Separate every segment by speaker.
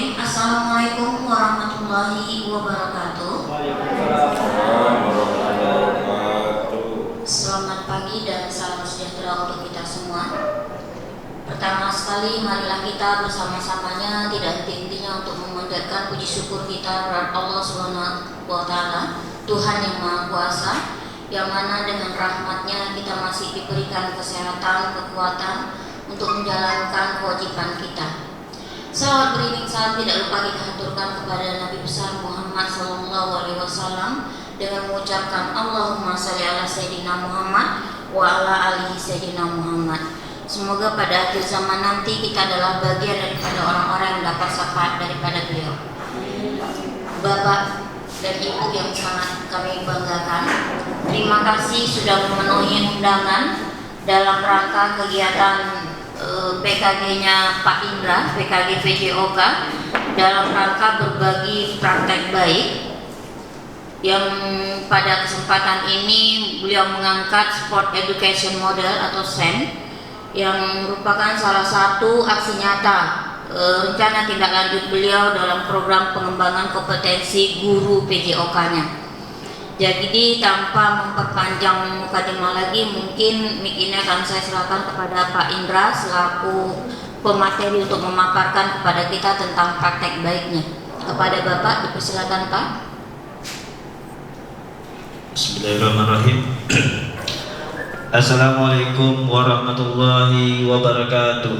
Speaker 1: Bismillahirrahmanirrahim. Assalamualaikum warahmatullahi wabarakatuh. Selamat pagi dan salam sejahtera untuk kita semua. Pertama sekali, marilah kita bersama-samanya tidak henti-hentinya untuk memanjatkan puji syukur kita kepada Allah Subhanahu wa Ta'ala, Tuhan yang Maha Kuasa, yang mana dengan rahmatnya kita masih diberikan kesehatan, kekuatan untuk menjalankan kewajiban kita. Salawat beriring salam tidak lupa kita haturkan kepada Nabi besar Muhammad SAW dengan mengucapkan Allahumma sholli ala Sayyidina Muhammad wa ala alihi Sayyidina Muhammad. Semoga pada akhir zaman nanti kita adalah bagian daripada orang-orang yang dapat syafaat daripada beliau. Bapak dan Ibu yang sangat kami banggakan, terima kasih sudah memenuhi undangan dalam rangka kegiatan PKG-nya Pak Indra, PKG PJOK, dalam rangka berbagi praktek baik, yang pada kesempatan ini beliau mengangkat Sport Education Model atau SEM, yang merupakan salah satu aksi nyata rencana tindak lanjut beliau dalam program pengembangan kompetensi guru PJOK-nya. Jadi tanpa memperpanjang mukadimah lagi, mungkin mic ini akan saya serahkan kepada Pak Indra selaku pemateri untuk memaparkan kepada kita tentang praktek baiknya. Kepada Bapak dipersilakan, Pak.
Speaker 2: Bismillahirrahmanirrahim. Assalamualaikum warahmatullahi wabarakatuh.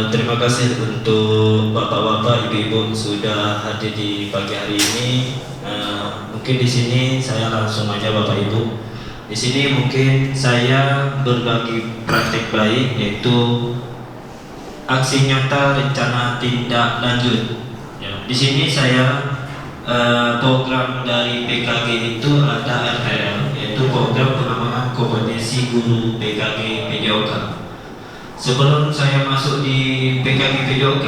Speaker 2: Terima kasih untuk bapak-bapak, ibu-ibu sudah hadir di pagi hari ini. Mungkin di sini saya langsung aja bapak ibu. Di sini mungkin saya berbagi praktik baik, yaitu aksi nyata rencana tindak lanjut. Ya, di sini saya program dari PKG itu ada RPL, yaitu program pengembangan kompetensi guru PKG PJOK. Sebelum saya masuk di PKG PJOK,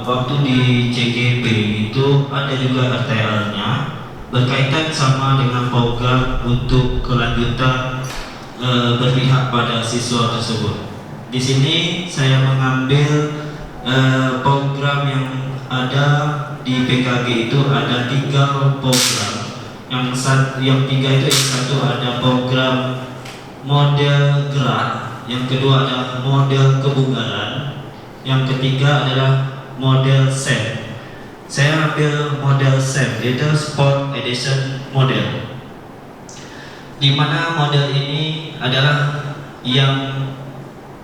Speaker 2: waktu di CGP itu ada juga RTL-nya berkaitan sama dengan program untuk kelanjutan berpihak pada siswa tersebut. Di sini saya mengambil program yang ada di PKG itu ada 3 program. Yang 3 itu, yang satu ada program model gerak, yang kedua adalah model kebugaran, yang ketiga adalah model SEM. Saya ambil model SEM, yaitu Sport Edition Model, di mana model ini adalah yang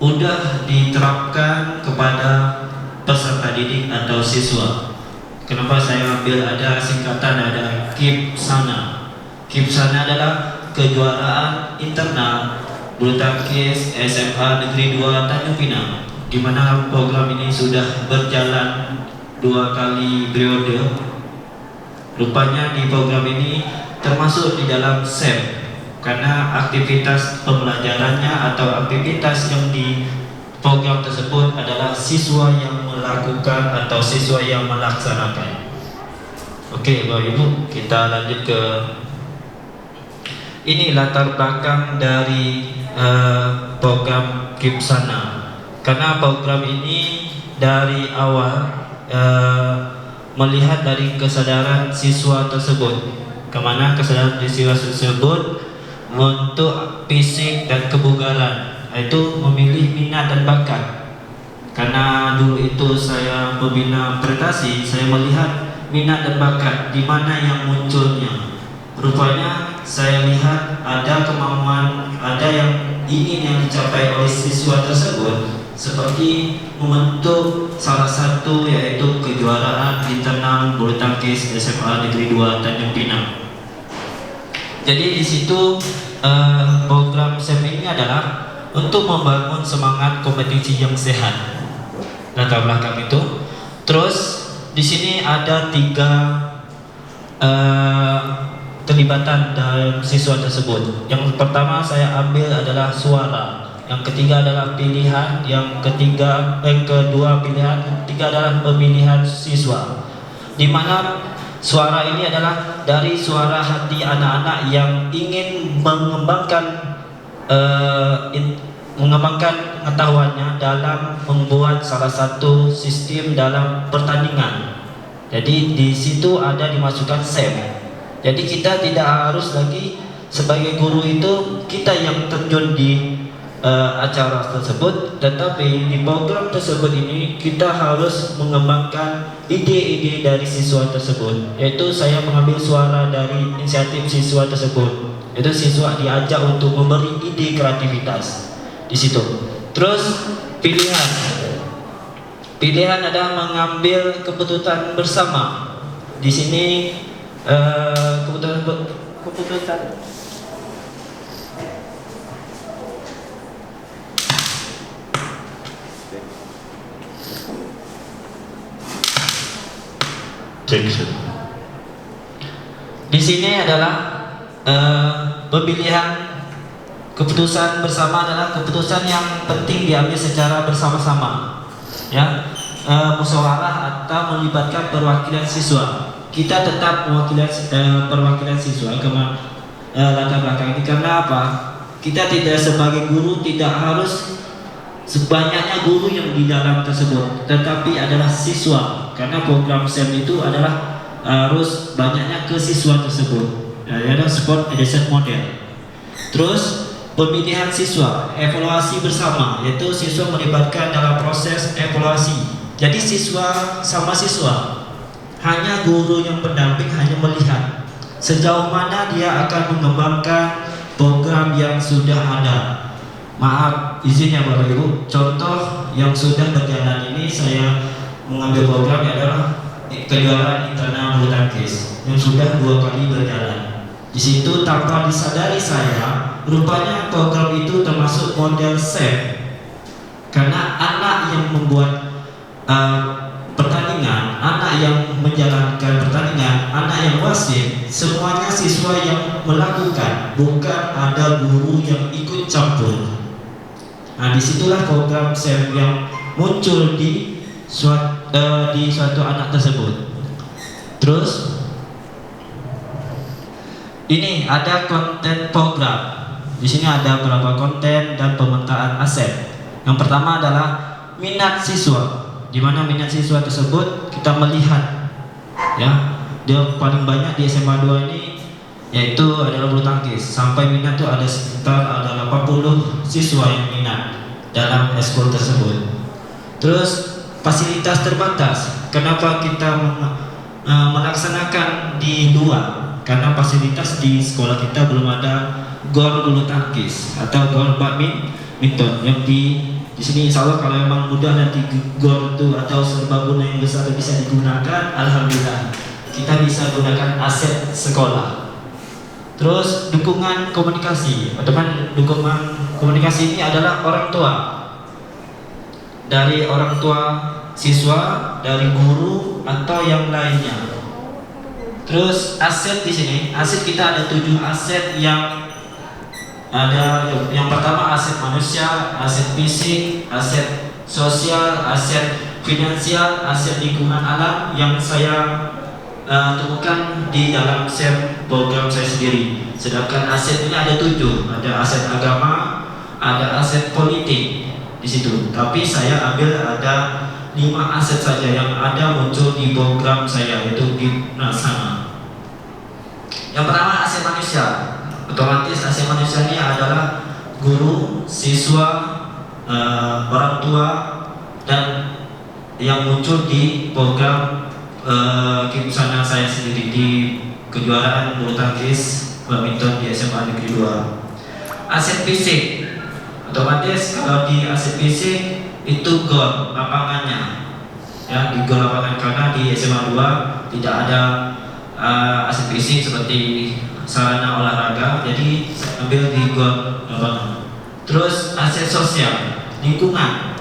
Speaker 2: mudah diterapkan kepada peserta didik atau siswa. Kenapa saya ambil, ada singkatan, ada KIPSANA. KIPSANA adalah kejuaraan internal bulu tangkis SMA Negeri 2 Tanjung Pinang, di mana program ini sudah berjalan 2 kali periode. Rupanya di program ini termasuk di dalam SEM, karena aktivitas pembelajarannya atau aktivitas yang di program tersebut adalah siswa yang melakukan atau siswa yang melaksanakan. Oke, Bapak Ibu, kita lanjut ke ini latar belakang dari program KIPSANA. Karena program ini dari awal melihat dari kesadaran siswa tersebut, kemana kesadaran siswa tersebut untuk fisik dan kebugaran, yaitu memilih minat dan bakat. Karena dulu itu saya membina prestasi, saya melihat minat dan bakat di mana yang munculnya. Rupanya saya lihat ada kemampuan, ada yang ingin yang dicapai oleh siswa tersebut, seperti membentuk salah satu yaitu kejuaraan internal bulu tangkis SMA Negeri 2 Tanjung Pinang. Jadi di situ program SEM ini adalah untuk membangun semangat kompetisi yang sehat. Latar belakang itu. Terus di sini ada 3 terlibatan dalam siswa tersebut. Yang pertama saya ambil adalah suara, yang ketiga adalah pilihan, yang kedua pilihan, ketiga adalah pemilihan siswa. Di mana suara ini adalah dari suara hati anak-anak yang ingin mengembangkan mengembangkan pengetahuannya dalam membuat salah satu sistem dalam pertandingan. Jadi di situ ada dimasukkan SEM. Jadi kita tidak harus lagi sebagai guru itu kita yang terjun di acara tersebut, tetapi di program tersebut ini kita harus mengembangkan ide-ide dari siswa tersebut. Yaitu saya mengambil suara dari inisiatif siswa tersebut. Itu siswa diajak untuk memberi ide kreativitas di situ. Terus pilihan adalah mengambil keputusan bersama. Di sini keputusan di sini adalah pemilihan keputusan bersama adalah keputusan yang penting diambil secara bersama-sama, ya, musyawarah atau melibatkan perwakilan siswa. Kita tetap perwakilan siswa latar belakang ini karena apa? Kita tidak sebagai guru tidak harus sebanyaknya guru yang di dalam tersebut, tetapi adalah siswa. Karena program SEM itu adalah harus banyaknya ke siswa tersebut. Ada sport education model. Terus pemilihan siswa, evaluasi bersama, yaitu siswa melibatkan dalam proses evaluasi. Jadi siswa sama siswa, hanya guru yang pendamping hanya melihat sejauh mana dia akan mengembangkan program yang sudah ada. Maaf, izin ya Bapak Ibu, contoh yang sudah berjalan ini saya mengambil program adalah kejuaraan internal bulu tangkis yang sudah 2 kali berjalan. Di situ tanpa disadari saya, rupanya program itu termasuk model SEM karena anak yang membuat pertandingan, anak yang menjalankan pertandingan, anak yang wasit, semuanya siswa yang melakukan, bukan ada guru yang ikut campur. Nah, disitulah program SEM yang muncul di suatu anak tersebut. Terus ini ada konten program. Di sini ada beberapa konten dan pemetaan aset. Yang pertama adalah minat siswa, di mana minat siswa tersebut kita melihat, ya, dia paling banyak di SMA 2 ini yaitu adalah bulu tangkis. Sampai minat itu ada sekitar 80 siswa yang minat dalam eskul tersebut. Terus fasilitas terbatas. Kenapa kita melaksanakan di luar? Karena fasilitas di sekolah kita belum ada gor bulu tangkis atau gor badminton. Yang di sini insya Allah kalau memang mudah nanti gor itu atau serbaguna yang besar bisa digunakan, alhamdulillah kita bisa gunakan aset sekolah. Terus dukungan komunikasi. Dukungan komunikasi ini adalah orang tua. Dari orang tua siswa, dari guru atau yang lainnya. Terus aset di sini, aset kita ada 7 aset yang ada. Yang pertama aset manusia, aset fisik, aset sosial, aset finansial, aset lingkungan alam yang saya temukan di dalam SEM program saya sendiri. Sedangkan aset ini ada 7, ada aset agama, ada aset politik di situ. Tapi saya ambil ada 5 aset saja yang ada muncul di program saya, yaitu di sana. Yang pertama aset manusia. Otomatis aset manusia ini adalah guru, siswa, orang tua, dan yang muncul di program sana saya sendiri di kejuaraan bulu tangkis badminton di SMA Negeri 2. Aset fisik. Otomatis kalau di aset fisik itu gor lapangannya, ya, di gor lapangan, karena di SMA 2 tidak ada aset fisik seperti sarana olahraga, jadi saya ambil di gor lapangan. Terus aset sosial, lingkungan.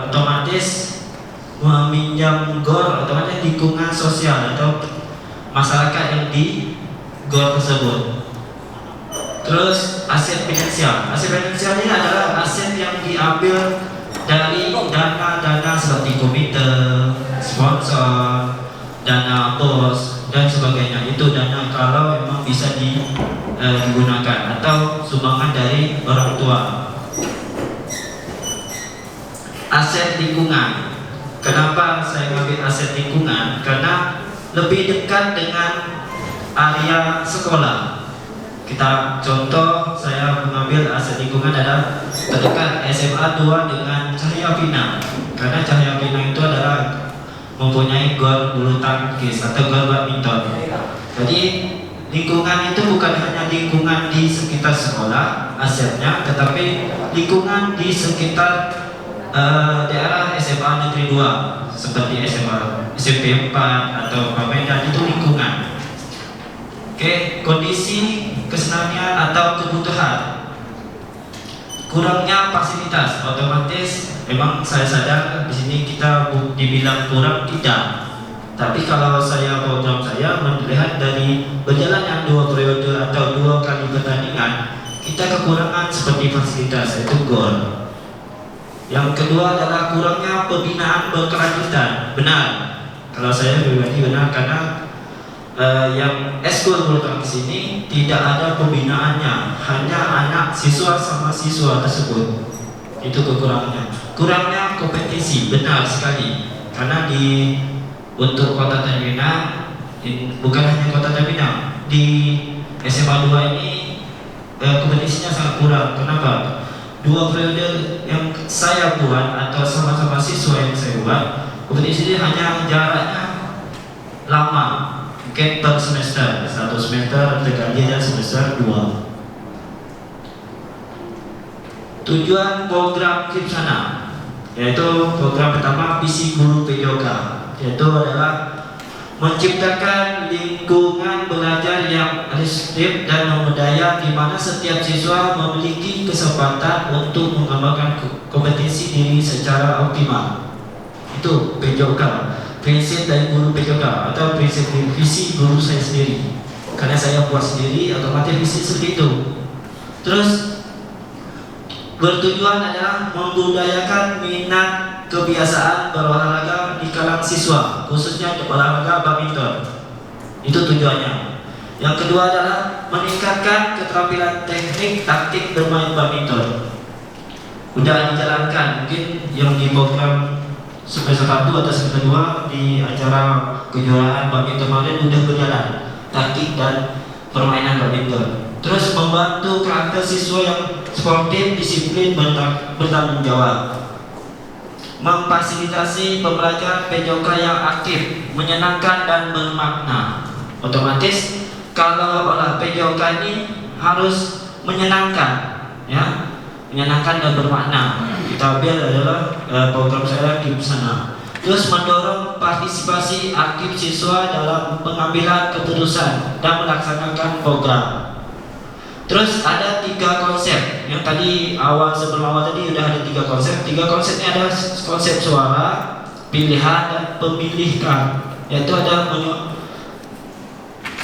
Speaker 2: Otomatis meminjam gor, otomatis lingkungan sosial atau masyarakat yang di gor tersebut. Terus aset finansial. Aset finansial ini adalah aset yang diambil dari dana-dana seperti komite, sponsor, dana bos dan sebagainya. Itu dana kalau memang bisa digunakan atau sumbangan dari orang tua. Aset lingkungan. Kenapa saya mengambil aset lingkungan? Karena lebih dekat dengan area sekolah. Kita contoh, saya mengambil aset lingkungan adalah terdekat SMA 2 dengan Cahaya Pinang. Karena Cahaya Pinang itu adalah mempunyai gor bulu tangkis atau gor badminton. Jadi lingkungan itu bukan hanya lingkungan di sekitar sekolah asetnya, tetapi lingkungan di sekitar daerah SMA Negeri 2 seperti SMP 4 atau Medan, itu lingkungan. Oke, kondisi kesenangan atau kebutuhan. Kurangnya fasilitas, otomatis memang saya sadar di sini kita dibilang kurang, tidak. Tapi kalau program saya melihat dari berjalannya 2 periode atau 2 kali pertandingan, kita kekurangan seperti fasilitas, yaitu gol. Yang kedua adalah kurangnya pembinaan berkelanjutan. Benar, kalau saya pribadi benar, karena yang eskul bulu tangkis ini tidak ada pembinaannya, hanya anak siswa sama siswa tersebut. Itu kekurangannya. Kurangnya kompetisi, benar sekali, karena untuk Kota Tanjung Pinang, bukan hanya Kota Tanjung Pinang, di SMA 2 ini kompetisinya sangat kurang. Kenapa? 2 periode yang saya buat atau sama-sama siswa yang saya buat, kompetisi ini hanya jaraknya lama, mungkin per semester, 1 semester terganti dan semester 2. Tujuan program Kipsana, yaitu program pertama visi guru PJOK, yaitu adalah menciptakan lingkungan belajar yang inklusif dan memudaya, di mana setiap siswa memiliki kesempatan untuk mengembangkan kompetensi diri secara optimal. Itu PJOK, prinsip dari guru PJOK atau prinsip visi guru saya sendiri. Karena saya buat sendiri, otomatis visi seperti itu. Terus bertujuan adalah membudayakan minat kebiasaan berolahraga di kalangan siswa, khususnya olahraga badminton. Itu tujuannya. Yang kedua adalah meningkatkan keterampilan teknik taktik bermain badminton. Udah dijalankan, mungkin yang di program semester 1 atau semester 2 di acara kejuaraan badminton kemarin udah berjalan taktik dan permainan badminton. Terus membantu karakter siswa yang sportif, disiplin, bertanggung jawab. Memfasilitasi pembelajaran PJOK yang aktif, menyenangkan dan bermakna. Otomatis kalau olah PJOK ini harus menyenangkan, ya, menyenangkan dan bermakna. Kita ambil adalah program saya di sana. Terus mendorong partisipasi aktif siswa dalam pengambilan keputusan dan melaksanakan program. Terus ada 3 konsep yang tadi sebelum awal tadi udah ada 3 konsep. 3 konsepnya ada konsep suara, pilihan, dan pemilihan. Yaitu ada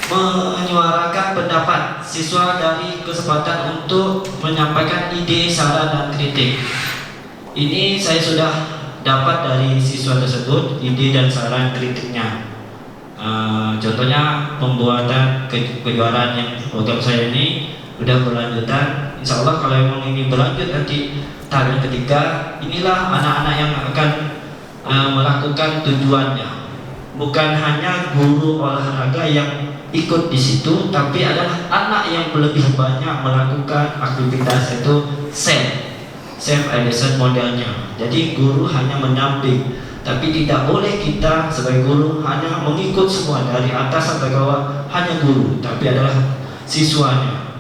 Speaker 2: menyuarakan pendapat siswa dari kesempatan untuk menyampaikan ide, saran, dan kritik. Ini saya sudah dapat dari siswa tersebut ide dan saran kritiknya. Contohnya pembuatan kejuaraan yang program saya ini udah berlanjutan. Insya Allah kalau memang ini berlanjut nanti tahap yang ketiga, inilah anak-anak yang akan melakukan tujuannya. Bukan hanya guru olahraga yang ikut di situ, tapi adalah anak yang lebih banyak melakukan aktivitas, itu self education modelnya. Jadi guru hanya mendamping, tapi tidak boleh kita sebagai guru hanya mengikut semua dari atas sampai bawah, hanya guru, tapi adalah siswanya.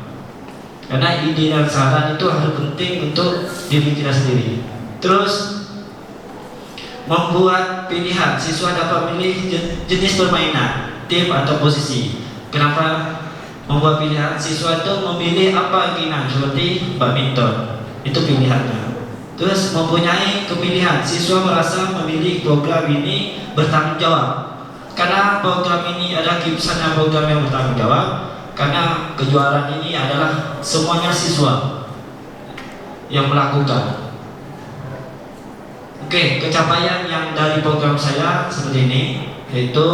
Speaker 2: Karena ide dan saran itu harus penting untuk diri kita sendiri. Terus membuat pilihan, siswa dapat memilih jenis permainan, tim atau posisi. Kenapa membuat pilihan? Siswa itu memilih apa keinginan, seperti badminton, itu pilihannya. Terus mempunyai kepilihan, siswa merasa memilih program ini bertanggung jawab. Karena program ini adalah Kipsana, program yang bertanggung jawab. Karena kejuaraan ini adalah semuanya siswa yang melakukan. Oke, pencapaian yang dari program saya seperti ini, yaitu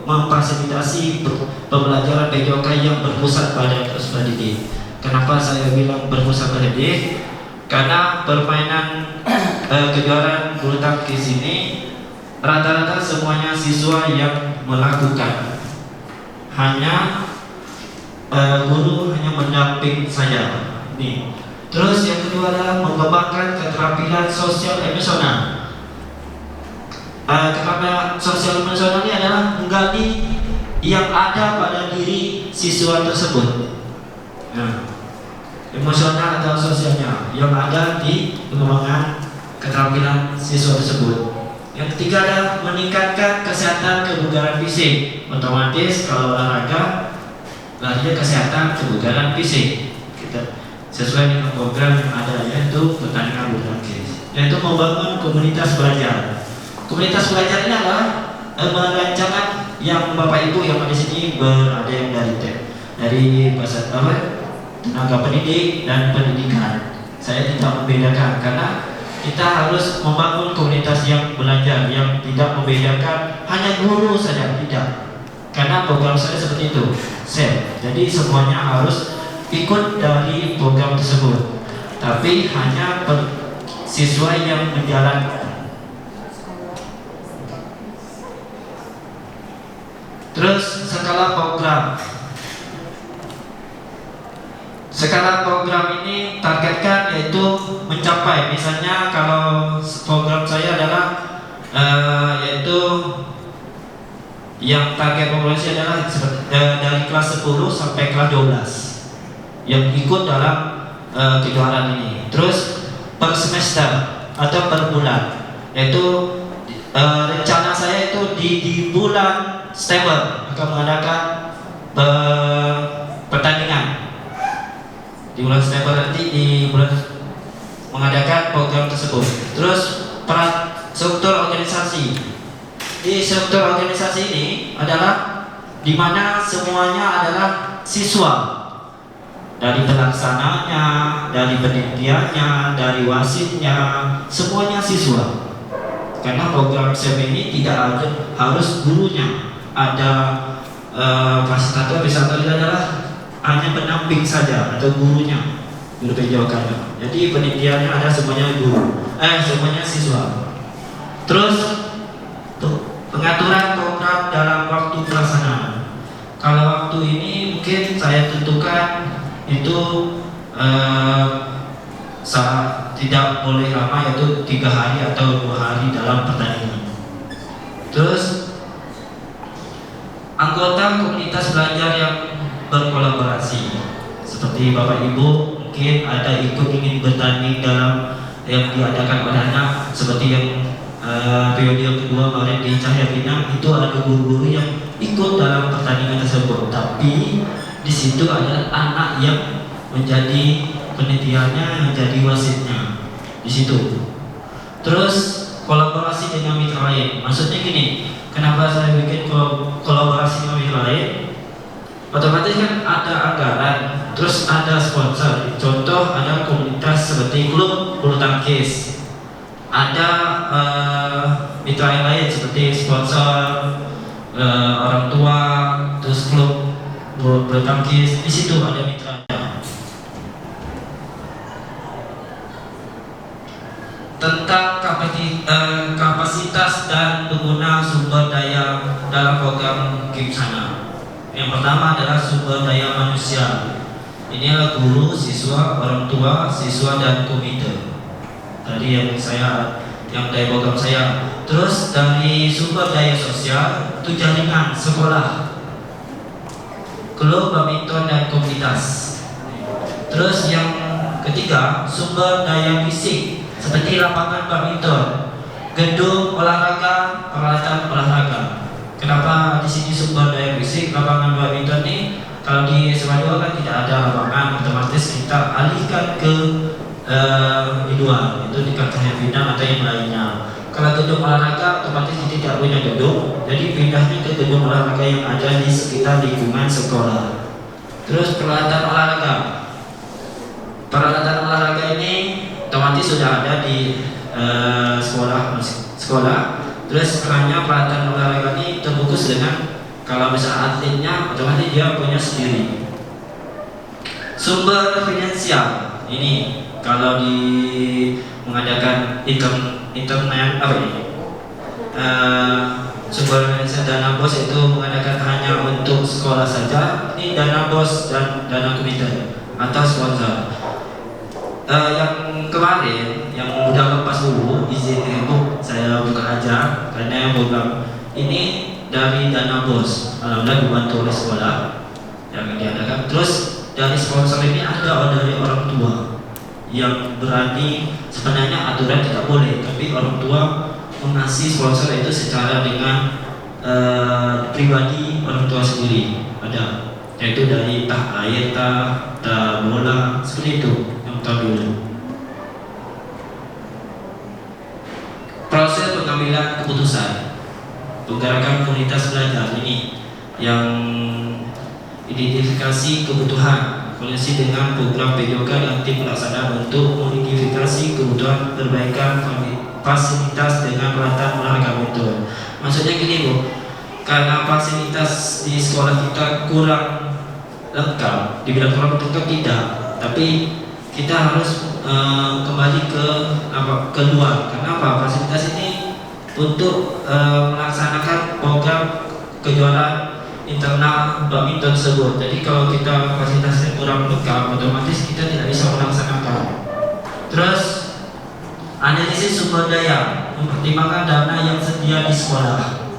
Speaker 3: memfasilitasi pembelajaran PJOK yang berpusat pada peserta didik. Kenapa saya bilang berpusat pada didik? Karena permainan kejuaraan bulu tangkis ini rata-rata semuanya siswa yang melakukan, hanya guru hanya mendamping saja. Nih. Terus yang kedua adalah mengembangkan keterampilan sosial emosional. Keterampilan sosial emosional ini adalah menggali yang ada pada diri siswa tersebut. Nah, emosional atau sosialnya yang ada di pengembangan keterampilan siswa tersebut. Yang ketiga adalah meningkatkan kesehatan kebugaran fisik. Otomatis kalau olahraga larinya kesehatan kebugaran fisik. Kita sesuai dengan program yang ada, yaitu pertandingan bulu tangkis, yaitu membangun komunitas belajar. Komunitas belajar ini adalah merancangan yang Bapak Ibu yang ada di sini berada yang dari bahasa tenaga pendidik dan pendidikan. Saya tidak membedakan karena kita harus membangun komunitas yang belajar, yang tidak membedakan hanya guru saja, tidak. Karena program saya seperti itu, jadi semuanya harus ikut dari program tersebut, tapi hanya siswa yang menjalankan. Terus skala program ini targetkan yaitu mencapai, misalnya kalau program saya adalah yaitu yang target populasi adalah dari kelas 10 sampai kelas 12 yang ikut dalam kejuaraan ini. Terus per semester atau per bulan, yaitu rencana saya itu di bulan September akan mengadakan pertandingan. Di bulan September nanti mengadakan program tersebut. Terus peran struktur organisasi. Di struktur organisasi ini adalah di mana semuanya adalah siswa. Dari pelaksananya, dari penelitiannya, dari wasitnya, semuanya siswa. Karena program SEM ini tidak ada harus gurunya. Ada fasilitator, misalnya adalah hanya pendamping saja atau guru PJOK. Jadi penelitiannya ada semuanya semuanya siswa. Terus pengaturan program dalam waktu pelaksanaan. Kalau waktu ini mungkin saya tentukan itu tidak boleh lama, yaitu 3 hari atau 2 hari dalam pertandingan. Terus anggota komunitas belajar yang berkolaborasi, seperti Bapak Ibu mungkin ada ingin bertanding dalam yang diadakan oleh anak, seperti yang periode kedua kemarin di Cahaya Pinang, itu ada guru-guru yang ikut dalam pertandingan tersebut, tapi di situ ada anak yang menjadi penelitiannya, menjadi wasitnya di situ. Terus kolaborasi dengan mitra lain, maksudnya gini, kenapa saya bikin kolaborasi dengan mitra lain? Otomatis kan ada anggaran, terus ada sponsor. Contoh ada komunitas seperti klub bulu tangkis, ada mitra yang lain seperti sponsor, orang tua, terus klub bulu tangkis. Di situ ada mitranya. Tentang kapasitas dan pengguna sumber daya dalam program Gimsana. Yang pertama adalah sumber daya manusia. Ini adalah guru, siswa, orang tua, siswa, dan komite. Tadi yang dari program saya. Terus dari sumber daya sosial itu jaringan sekolah, klub badminton dan komunitas. Terus yang ketiga sumber daya fisik seperti lapangan badminton, gedung olahraga, peralatan olahraga. Kenapa di sini sumber daya fisik lapangan badminton ini? Kalau di SMA 2 kan tidak ada lapangan, otomatis kita alihkan ke di luar, itu di Cahaya Pinang atau yang lainnya. Kalau gedung olahraga otomatis tidak punya gedung, jadi pindahnya ke gedung olahraga yang ada di sekitar lingkungan sekolah. Terus peralatan olahraga ini otomatis sudah ada di sekolah. Terus hanya peralatan olahraga ini terbungkus dengan Kalau misalnya atletnya otomatis dia punya sendiri. Sumber finansial ini kalau di mengadakan internet apa ini? Sumber finansial dana BOS itu mengadakan hanya untuk sekolah saja. Ini dana BOS dan dana komite atau sponsor. Yang kemarin yang udah lepas dulu izin Bu, saya buka aja karena yang program ini dari dana BOS. Alhamdulillah dibantu oleh sekolah yang diadakan. Terus dari sponsor ini ada dari orang tua yang berani, sebenarnya aturan tidak boleh, tapi orang tua mengasih sponsor itu secara dengan pribadi orang tua sendiri ada, yaitu dari tah air, tah bola, seperti itu yang tahu dulu. Proses pengambilan keputusan, penggerakan komunitas belajar ini yang identifikasi kebutuhan koneksi dengan program PJOK dan tim pelaksana untuk mengidentifikasi kebutuhan perbaikan fasilitas dengan peralatan olahraga betul. Maksudnya gini Bu, karena fasilitas di sekolah kita kurang lengkap, dibilang kurang lengkap tidak, tapi kita harus kembali ke luar. Kenapa? Fasilitas ini untuk melaksanakan program kejuaraan internal badminton tersebut. Jadi kalau kita fasilitasnya kurang lengkap, otomatis kita tidak bisa melaksanakan. Terus analisis sumber daya, mempertimbangkan dana yang sedia di sekolah.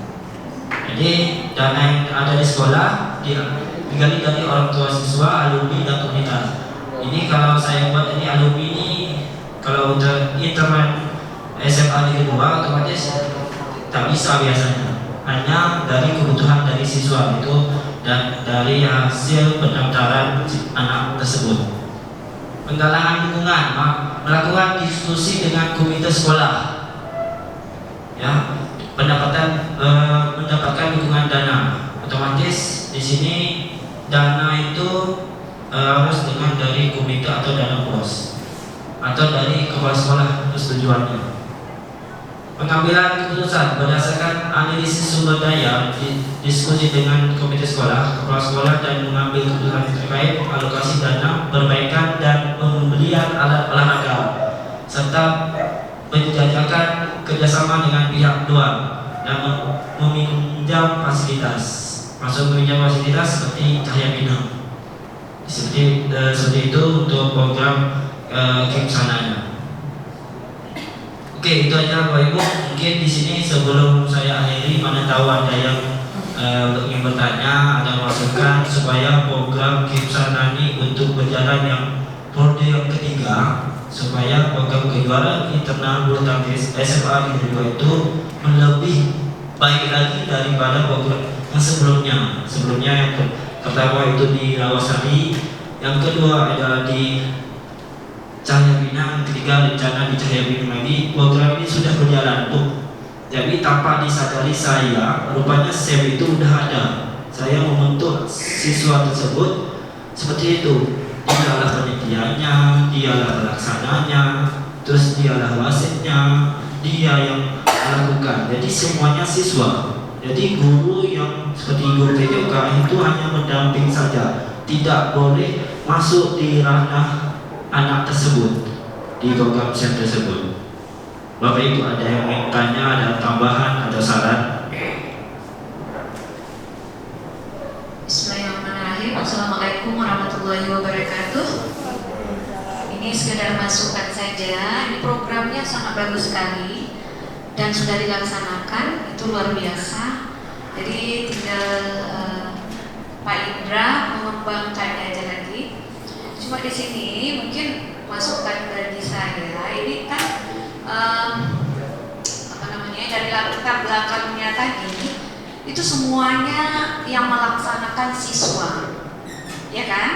Speaker 3: Jadi dana yang ada di sekolah digali dari orang tua siswa, alumni dan komunitas. Ini kalau saya buat ini alumni ini, kalau udah internet SMA negeri 2 otomatis tak bisa biasanya. Hanya dari kebutuhan dari siswa itu dan dari hasil pendaftaran anak tersebut. Penggalangan dukungan, melakukan diskusi dengan komite sekolah, ya, mendapatkan dukungan dana. Otomatis di sini dana itu harus dengan dari komite atau dana BOS atau dari kepala sekolah persetujuannya. Pengambilan keputusan berdasarkan analisis sumber daya, diskusi dengan komite sekolah, kepala sekolah, dan mengambil keputusan terkait alokasi dana, perbaikan dan pembelian alat olahraga, serta menjajakan kerjasama dengan pihak luar dan meminjam fasilitas. Masuk meminjam fasilitas seperti Cahaya Bina, seperti itu untuk program Kim Sananya. Oke, itu aja Bapak Ibu. Mungkin di sini sebelum saya akhiri, mana tahu ada yang ingin bertanya, ada masukan supaya program Kim Sanani untuk berjalan yang periode yang ketiga, supaya program kejuaraan internal bulu tangkis SMA di 2 itu lebih baik lagi daripada program yang sebelumnya. Sebelumnya yang pertama itu di Rawasari, yang kedua adalah di Cahaya Bina, yang ketiga rencana di Cahaya Bina lagi. Program ini sudah berjalan Bu. Jadi tanpa disadari saya, rupanya SEM itu udah ada. Saya membentuk siswa tersebut seperti itu. Dialah penelitiannya, dialah pelaksananya, terus dialah wasitnya, dia yang melakukan. Jadi semuanya siswa. Jadi guru yang seperti guru PJOK itu hanya mendamping saja, tidak boleh masuk di ranah anak tersebut di program SEM tersebut. Bapak Ibu ada yang ingin tanya, ada tambahan, ada saran?
Speaker 1: Bismillahirrahmanirrahim. Assalamualaikum warahmatullahi wabarakatuh. Ini sekedar masukan saja. Ini programnya sangat bagus sekali dan sudah dilaksanakan, itu luar biasa. Jadi tinggal Pak Indra mengembangkannya aja lagi. Cuma di sini mungkin masukan bagi saya, ini kan dari latar belakangnya tadi itu semuanya yang melaksanakan siswa, ya kan?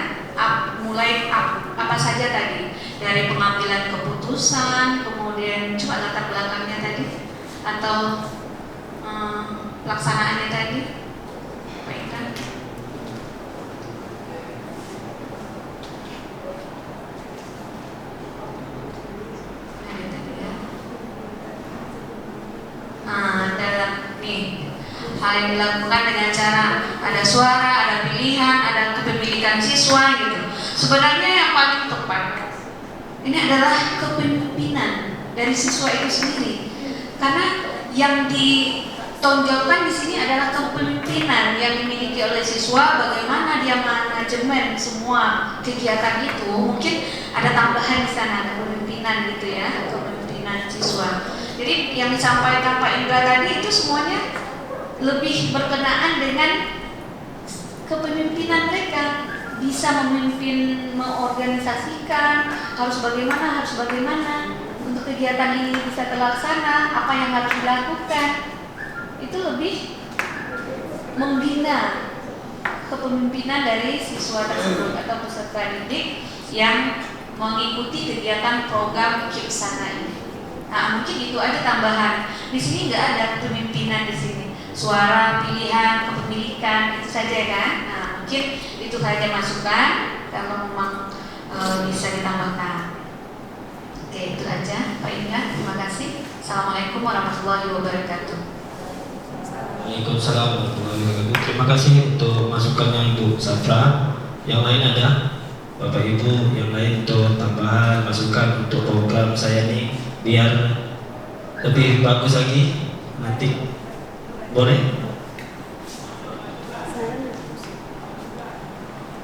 Speaker 1: Mulai apa saja tadi, dari pengambilan keputusan, kemudian coba latar belakangnya tadi atau pelaksanaannya tadi, baikkan.
Speaker 4: hal yang dilakukan dengan cara ada suara, ada pilihan, ada kepemilikan siswa gitu. Sebenarnya yang paling tepat ini adalah kepemimpinan dari siswa itu sendiri, karena yang ditonjolkan di sini adalah kepemimpinan yang dimiliki oleh siswa, bagaimana dia manajemen semua kegiatan itu. Mungkin ada tambahan di sana kepemimpinan gitu ya, kepemimpinan siswa. Jadi yang disampaikan Pak Indra tadi itu semuanya lebih berkenaan dengan kepemimpinan mereka, bisa memimpin, mengorganisasikan, harus bagaimana untuk kegiatan ini bisa terlaksana, apa yang harus dilakukan. Itu lebih membina kepemimpinan dari siswa tersebut atau peserta didik yang mengikuti kegiatan program Kipsana ini. Nah, mungkin itu aja tambahan. Di sini nggak ada kepemimpinan di sini. Suara, pilihan, kepemilikan itu saja kan. Nah, mungkin itu saja masukan kalau memang bisa ditambahkan. Oke, itu aja Pak Indra. Terima kasih. Assalamualaikum warahmatullahi wabarakatuh.
Speaker 2: Waalaikumsalam warahmatullahi wabarakatuh. Terima kasih untuk masukannya Ibu Safra. Yang lain ada? Bapak Ibu yang lain untuk tambahan masukan untuk program saya nih biar lebih bagus lagi nanti, boleh?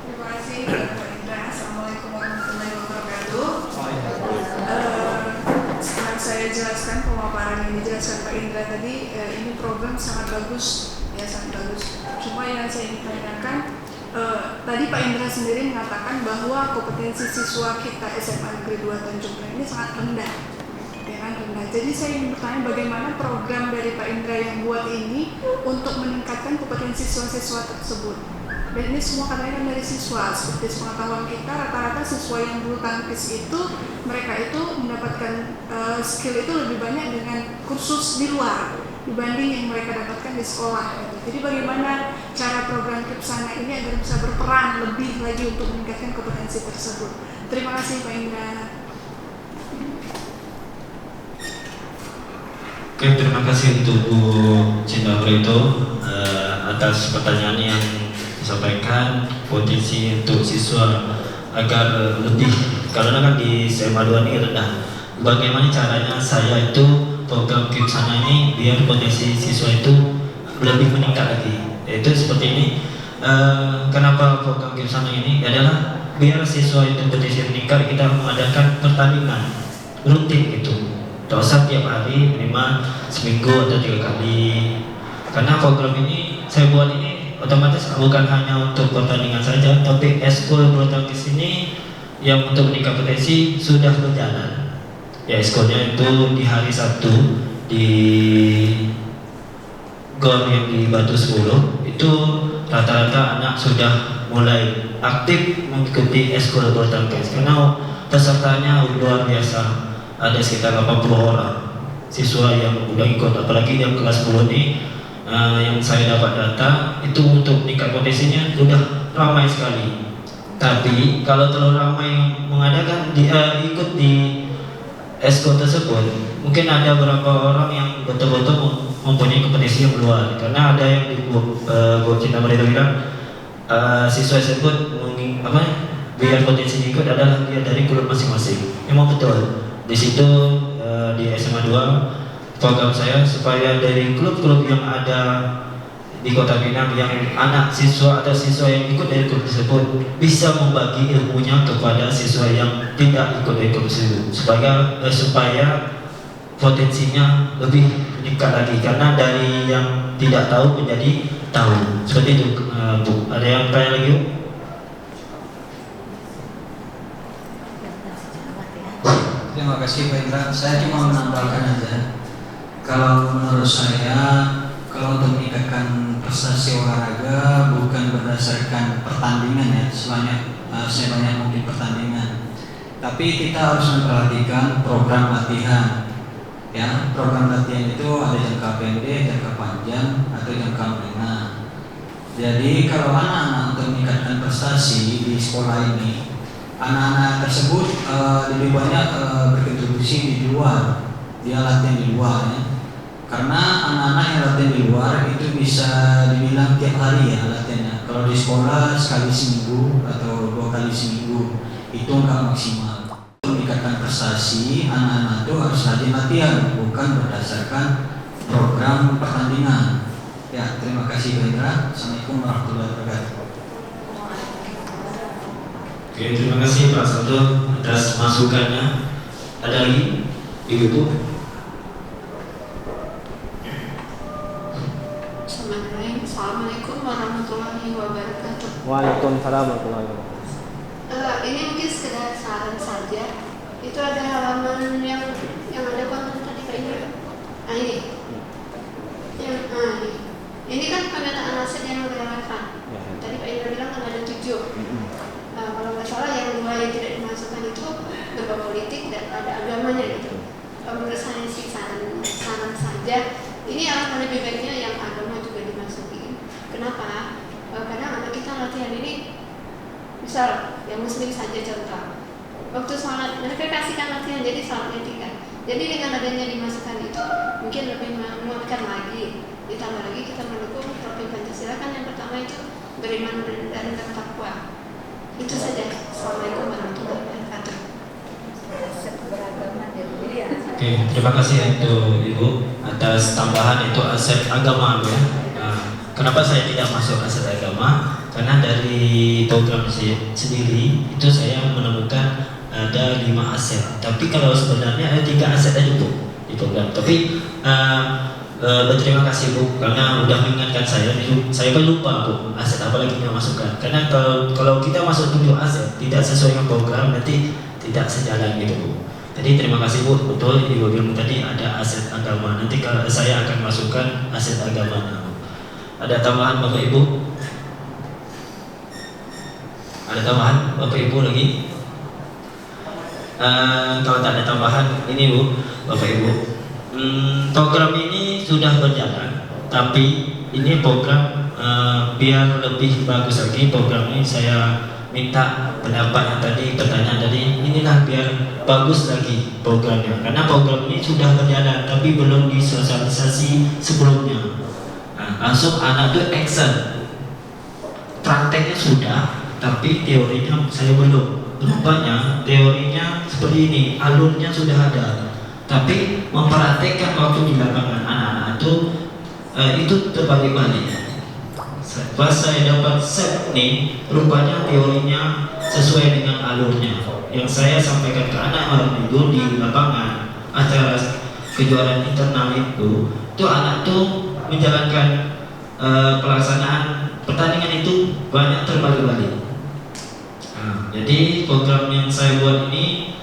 Speaker 5: Terima kasih Pak Indra. Assalamualaikum warahmatullahi wabarakatuh. Setelah saya jelaskan pemaparan yang dijelaskan Pak Indra tadi, ini program sangat bagus, ya sangat bagus. Cuma yang saya ingin tanyakan, tadi Pak Indra sendiri mengatakan bahwa kompetensi siswa kita SMA Negeri 2 Tanjung Priok ini sangat rendah, ya kan, rendah. Jadi saya ingin bertanya bagaimana program dari Pak Indra yang buat ini untuk meningkatkan kompetensi siswa-siswa tersebut. Dan ini semua katanya kan dari siswa. Seperti sepengetahuan kita, rata-rata siswa yang bulu tangkis itu, mereka itu mendapatkan skill itu lebih banyak dengan kursus di luar dibanding yang mereka dapatkan di sekolah. Jadi bagaimana cara program Kipsana ini agar bisa berperan lebih lagi untuk meningkatkan kompetensi tersebut. Terima kasih Pak Indra.
Speaker 2: Oke, terima kasih untuk Bu Cinta Preto atas pertanyaan yang disampaikan, potensi untuk siswa agar lebih, karena kan di SMA 2 ini rendah. Bagaimana caranya saya itu program Kipsana ini biar potensi siswa itu lebih meningkat lagi? Yaitu seperti ini. Kenapa program Kipsana ini adalah biar siswa itu potensi meningkat, kita mengadakan pertandingan rutin gitu. Tak usah tiap hari, minimal seminggu atau 3 kali. Karena program ini saya buat ini otomatis bukan hanya untuk pertandingan saja, tapi eskul bulu tangkis ini yang untuk meningkat potensi sudah berjalan. Ya, eskulnya itu di hari Sabtu di GOR yang di Batu 10 itu rata-rata anak sudah mulai aktif mengikuti eskul bulu tangkis karena pesertanya luar biasa. Ada sekitar 80 orang siswa yang udah ikut, apalagi yang kelas 10 ini yang saya dapat data itu untuk meningkat potensinya sudah ramai sekali. Tapi kalau terlalu ramai mengadakan ikut di eskul tersebut, mungkin ada beberapa orang yang betul-betul mempunyai kompetensi yang luar. Karena ada yang di Bu Cinta Mereka bilang siswa tersebut biar potensi ikut adalah dia dari klub masing-masing. Memang betul. Di situ di SMA 2 program saya supaya dari klub-klub yang ada di Kota Pinang yang anak siswa atau siswa yang ikut dari klub tersebut bisa membagi ilmunya kepada siswa yang tidak ikut dari klub tersebut supaya potensinya lebih meningkat lagi, karena dari yang tidak tahu menjadi tahu. Seperti itu Bu. Ada yang tanya lagi Bu?
Speaker 6: Terima kasih Pak Indra. Saya cuma menambahkan aja. Kalau menurut saya, kalau untuk meningkatkan prestasi olahraga bukan berdasarkan pertandingan ya, sebanyak mungkin pertandingan. Tapi kita harus memperhatikan program latihan. Ya, program latihan itu ada jangka pendek, jangka panjang, atau jangka menengah. Jadi kalau anak-anak untuk meningkatkan prestasi di sekolah ini, anak-anak tersebut lebih banyak berkontribusi di luar, dia latihan di luar ya. Karena anak-anak yang latihan di luar itu bisa dibilang tiap hari ya latihannya. Kalau di sekolah sekali seminggu atau 2 kali seminggu itu nggak maksimal. Untuk meningkatkan prestasi, anak-anak itu harus rajin latihan, bukan berdasarkan program pertandingan. Ya, terima kasih Pak Indra. Assalamualaikum warahmatullahi wabarakatuh.
Speaker 2: Oke, terima kasih Pak Santo atas masukannya. Ada lagi, Ibu?
Speaker 7: Assalamualaikum warahmatullahi wabarakatuh.
Speaker 8: Waalaikumsalam warahmatullahi wabarakatuh.
Speaker 7: Ini mungkin sekedar saran saja. Itu ada halaman yang ada konten tadi Pak Indra. Nah ini, ini kan pemetaan aset yang relevan. Tadi Pak Indra bilang kan ada 7. Kalau nggak salah yang 2 yang tidak dimasukkan itu berbau politik dan ada agamanya gitu. Menurut saya sih saran saja. Ini alangkah lebih baiknya yang agama juga dimasukin. Kenapa? Karena anak kita latihan ini, misal yang muslim saja contoh, waktu sholat mereka kasihkan latihan, jadi sholat etika. Jadi dengan adanya dimasukkan itu mungkin lebih menguatkan lagi. Ditambah lagi kita mendukung program Pancasila kan yang pertama itu beriman dan bertakwa. Itu saja. Assalamualaikum warahmatullahi wabarakatuh.
Speaker 2: Oke, terima kasih untuk Ibu atas tambahan itu aset agama ya. Nah, kenapa saya tidak masuk aset agama? Karena dari program sendiri itu saya menemukan ada 5 aset. Tapi kalau sebenarnya ada 3 aset aja Bu di program. Tapi berterima kasih Bu karena udah mengingatkan saya. Saya kan lupa Bu aset apa lagi yang masukkan. Karena kalau kita masuk 7 aset tidak sesuai dengan program nanti tidak sejalan gitu Bu. Jadi terima kasih Bu, betul Ibu bilang tadi ada aset agama. Nanti kalau saya akan masukkan aset agama. Ada tambahan Bapak Ibu? Ada tambahan Bapak Ibu lagi? Kalau tak ada tambahan, ini Bu, Bapak Ibu. Program ini sudah berjalan, tapi ini program biar lebih bagus lagi program ini saya minta pendapatnya tadi, pertanyaan tadi, inilah biar bagus lagi programnya. Karena program ini sudah berjalan, tapi belum disosialisasi sebelumnya. Nah, langsung anak itu action. Prakteknya sudah, tapi teorinya saya belum. Rupanya teorinya seperti ini, alurnya sudah ada. Tapi mempraktekkan waktu di lapangan anak-anak itu terbalik-balik. Pas saya dapat set nih, rupanya teorinya sesuai dengan alurnya. Yang saya sampaikan ke anak malam itu di lapangan acara kejuaraan internal itu anak tuh menjalankan pelaksanaan pertandingan itu banyak terbalik-balik. Nah, jadi program yang saya buat ini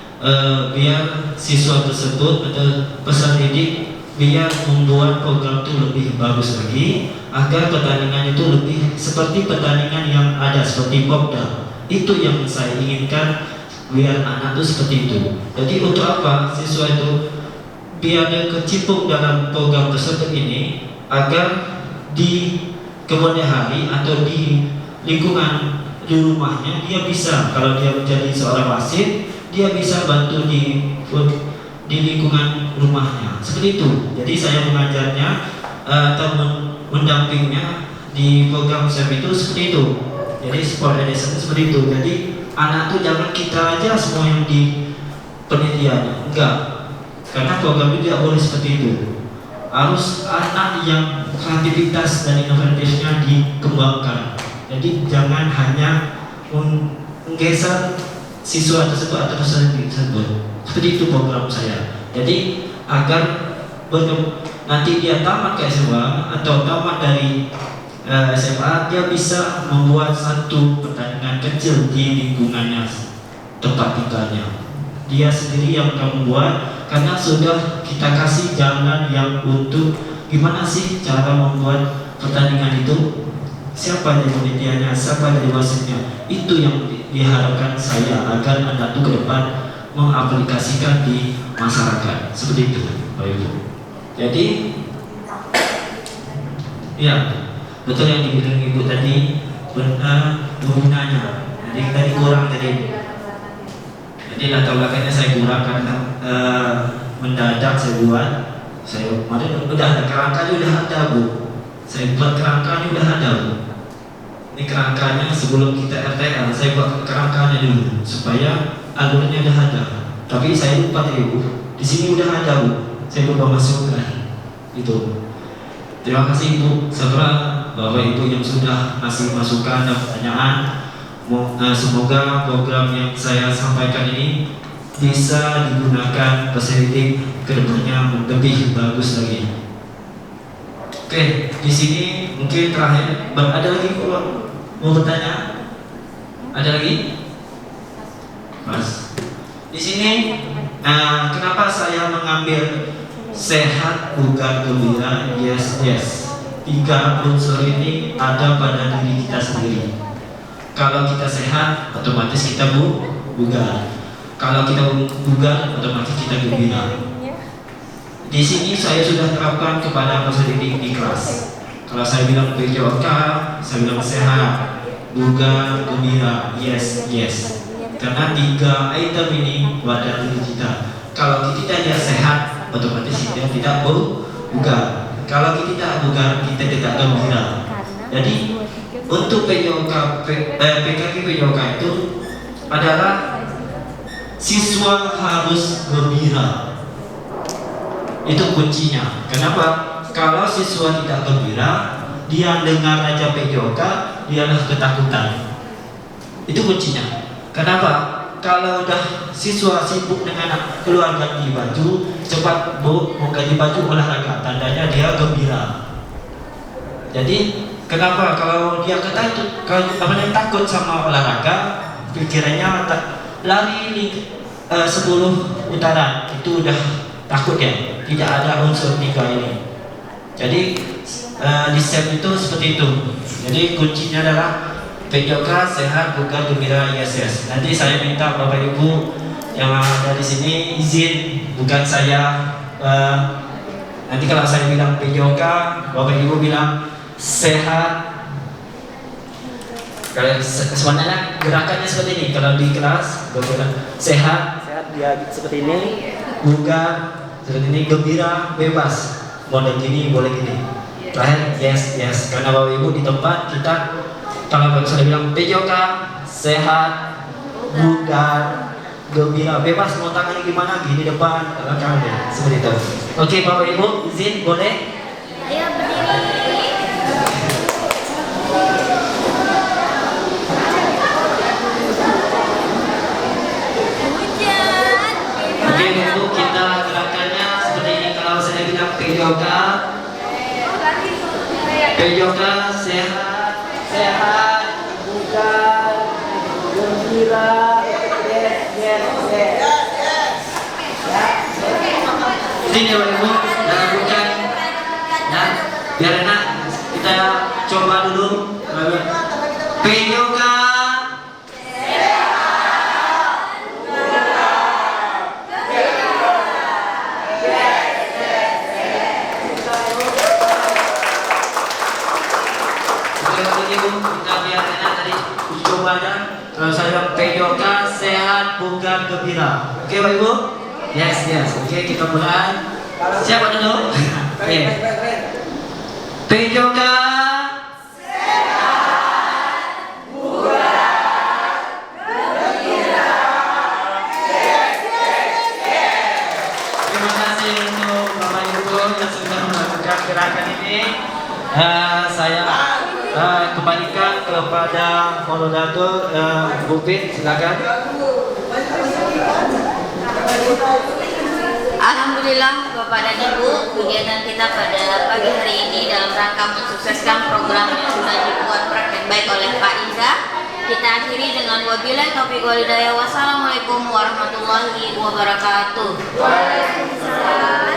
Speaker 2: biar siswa tersebut atau peserta didik biar membuat program itu lebih bagus lagi agar pertandingan itu lebih seperti pertandingan yang ada seperti Popda. Itu yang saya inginkan biar anak itu seperti itu. Jadi untuk apa siswa itu biar dia kecimpung dalam program tersebut ini agar di kemudian hari atau di lingkungan di rumahnya dia bisa, kalau dia menjadi seorang wasit dia bisa bantu di lingkungan rumahnya seperti itu. Jadi saya mengajarnya atau mendampingnya di program SEM itu seperti itu. Jadi sport education seperti itu. Jadi anak itu jangan kita aja semua yang di penelitiannya, enggak. Karena program itu tidak boleh seperti itu. Harus anak yang kreativitas dan inovatifnya dikembangkan. Jadi jangan hanya menggeser siswa tersebut atau peserta tersebut. Seperti itu program saya. Jadi agar nanti dia tamat ke SMA atau tamat dari SMA, dia bisa membuat satu pertandingan kecil di lingkungannya tempat tinggalnya. Dia sendiri yang akan membuat, karena sudah kita kasih jalan yang untuk gimana sih cara membuat pertandingan itu, siapa dari penelitiannya, siapa dari wasitnya. Itu yang diharapkan saya agar anak itu ke depan mengaplikasikan di masyarakat. Seperti itu Pak Ibu. Jadi ya betul yang dibilang Ibu tadi, benar penggunanya. Jadi tadi kurang tadi. Jadi latar belakangnya saya kurang karena mendadak saya buat.
Speaker 3: Saya kemarin udah ada kerangkanya, udah ada Bu. Saya buat kerangkanya udah ada Bu. Ini kerangkanya sebelum kita RTL, saya buat kerangkanya dulu supaya alurnya udah ada. Tapi saya lupa tadi Bu. Di sini udah ada Bu. Saya lupa masukkan. Itu. Terima kasih Bu. Setelah Bapak Ibu yang sudah ngasih masukan dan pertanyaan, semoga program yang saya sampaikan ini bisa digunakan peserta kedepannya lebih bagus lagi. Oke, di sini mungkin terakhir, ada lagi kalau mau bertanya? Ada lagi? Mas, di sini kenapa saya mengambil sehat bukan gembira? Yes. 3 unsur ini ada pada diri kita sendiri. Kalau kita sehat, otomatis kita bugar. Kalau kita bugar, otomatis kita gembira. Di sini saya sudah terapkan kepada peserta di kelas. Kalau saya bilang PJOK, saya bilang sehat, bugar, gembira. Yes. Karena 3 item ini pada diri kita. Kalau kita tidak sehat, otomatis kita tidak bugar. Kalau kita tidak bugar, kita tidak gembira. Jadi untuk PKG PJOK itu adalah siswa harus gembira. Itu kuncinya. Kenapa? Kalau siswa tidak gembira, dia dengar aja PJOK, dia adalah ketakutan. Itu kuncinya. Kenapa? Kalau udah siswa sibuk dengan keluar ganti baju, cepat Bu mau ganti baju olahraga, tandanya dia gembira. Jadi kenapa? Kalau dia takut sama olahraga, pikirannya lari 10 putaran, itu udah takut ya. Tidak ada unsur 3 ini. Jadi di set itu seperti itu. Jadi kuncinya adalah PJOK sehat bukan gembira. Yes. Nanti saya minta Bapak Ibu yang ada di sini izin, bukan saya. Nanti kalau saya bilang PJOK, Bapak Ibu bilang sehat. Kalau sebenarnya gerakannya seperti ini. Kalau di kelas, sehat
Speaker 8: dia seperti ini.
Speaker 3: bugar seperti ini, gembira, bebas. Boleh gini, boleh gini. Terakhir yes. Karena Bapak Ibu di tempat kita, kalau saya bilang PJOK sehat, bugar, gembira, bebas. Mau tangannya gimana, gini depan, belakang, seperti itu. Oke Bapak Ibu, izin boleh?
Speaker 1: Ayo berdiri.
Speaker 3: Oke Ibu, kita gerakannya seperti ini. Kalau saya bilang PJOK sehat, bugar, gembira. Yes. Ini Bapak Ibu, bukan. Ya, biar enak. Kita coba dulu. PJOK kita biar enak tadi coba aja. Kalau saya PJOK sehat, bugar, gembira. Oke Bapak Ibu? Yes. Oke, kita mulai. Siapa dulu? Oke. PJOK sehat, bugar, gembira. Terima kasih untuk Bapak Ibu yang sudah melakukan gerakan ini. Saya kembalikan kepada moderator Bu Pin, silakan.
Speaker 1: Alhamdulillah Bapak dan Ibu, kegiatan kita pada pagi hari ini dalam rangka mensukseskan program yang sudah dibuat praktek baik oleh Pak Indra. Kita akhiri dengan wabillahi taufiq wal hidayah. Wassalamualaikum warahmatullahi wabarakatuh. Waalaikumsalam.